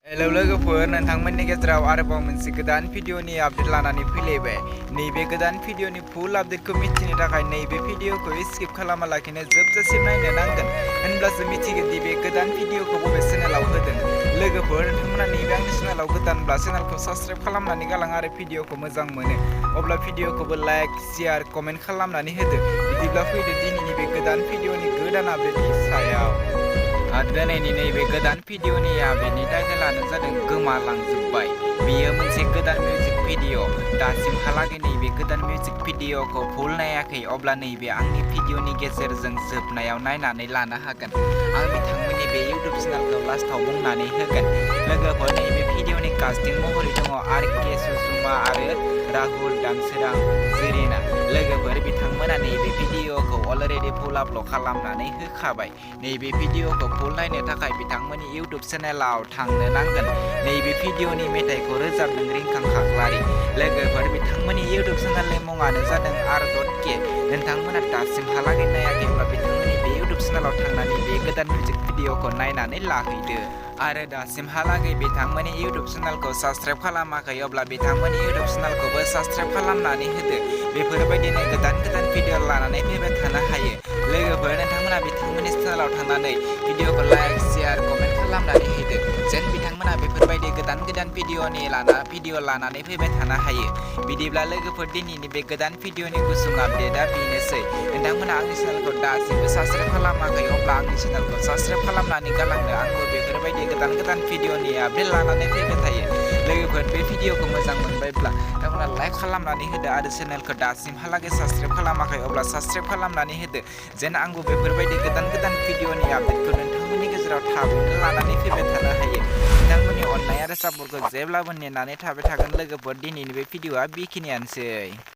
Hello लोगोफोर नोंथांमोननि गेजेराव आरोबाव मोनसे गोदान भिडिअनि आपडेट लानानै फैलायबाय। नैबे गोदान भिडिअनि फुल आपडेटखौ मिथिनो थाखाय नैबे भिडिअखौ स्किप खालामालाखिनो जोबजासिम नायनो नांगोन, होनब्लासो मिथिगोन दि बे गोदान भिडिअखौ बबे चेनेलाव होदों। लोगोफोर नोंथांमोना नैबे आंनि चेनेलाव गोदानब्ला चेनेलखौ साबस्क्राइब खालामनानै गालां आरो भिडिअखौ मोजां मोनो अब्ला भिडिअखौबो लाइक शेयार कमेन्ट खालामनानै होदो। बिदिब्ला फैदो दिनैनि बे गोदान भिडिअनि गोदान आपडेटनि सायाव। दिनैनि नैबे गोदान भिडिअनि आपडेटनि टाइटेलानो जादों गोमालांजोब्बाय। बेयो मोनसे गोदान मिउजिक भिडिअ। दासिमहालागै नैबे गोदान मिउजिक भिडिअखौ फुल नायाखै अब्ला नैबे आंनि भिडिअनि गेजेरजों जोबनायाव नायनानै लानो हागोन। आं बिथांमोननि बे इउटुब चेनेलखौ लास्टआव बुंनानै होगोन। लोगोफोर नैबे भिडिअनि कास्टिं महरै दङ आर.के. सुजुमा आरो राहुल दानसोरां जेरेना। लोगोफोर बिथांमोना नैबे भिडिअखौ अलरेडि फुल आपल'ड खालामनानै होखाबाय। नैबे भिडिअखौ फुल नायनो थाखाय बिथांमोननि इउटुब चेनेलाव थांनो नांगोन। नैबे भिडिअनि मेथाइखौ रोजाबदों रिंखां खाख्लारि। लोगोफोर बिथांमोननि इउटुब चेनेलनि मुङानो जादों r.के। नोंथांमोना दासिमहालागै नायाखैब्ला बिथांमोननि बे इउटुब चेनेलाव थांनानै बे गोदान मिउजिक भिडिअखौ नायनानै लाहैदो। आरो दासिमहालागै बिथांमोननि इउटुब चेनेलखौ साबस्क्राइब खालामाखै अब्ला बिथांमोननि इउटुब चेनेलखौबो साबस्क्राइब खालामनानै होदो। बेफोरबायदिनो गोदान गोदान भिडिअ लानानै फैबाय थानो हायो। लोगोफोर नोंथांमोना बिथांमोननि चेनेलाव थांनानै भिडिअखौ लाइक शेयार कमेन्ट खालामनानै होदो जेन बिथांमोना बेफोरबायदि गोदान गोदान भिडिअ लानानै फैबाय थानो हायो। बिदिब्ला लोगोफोर दिनैनि बे गोदान भिडिअनि गुसुं आपडेटआ बेनोसै। नोंथांमोना आंनि चेनेलखौ दासिमबो साबस्क्राइब खालामाखै अब्ला आंनि चेनेलखौ साबस्क्राइब खालामनानै गालांदो। आंबो बेफोरबायदि गोदान गोदान भिडिअनि आपडेट लानानै फैबाय थायो। लोगोफोर बे भिडिअखौ मोजां मोनबायब्ला नोंथांमोना लाइक खालामनानै होदो आरो चेनेलखौ दासिमहालागै साबस्क्राइब खालामाखै अब्ला साबस्क्राइब खालामनानै होदो जेन आंबो बेफोरबायदि गोदान गोदान भिडिअनि आपडेटखौ नोंथांमोननि गेजेराव थाबैनो लानानै फैबाय थानो हायो। नोंथांमोननि अननाय आरो सापर्टखौ जेब्लाबो नेनानै थाबाय थागोन। लोगोफोर दिनैनि बे भिडिअआ बेखिनियानोसै।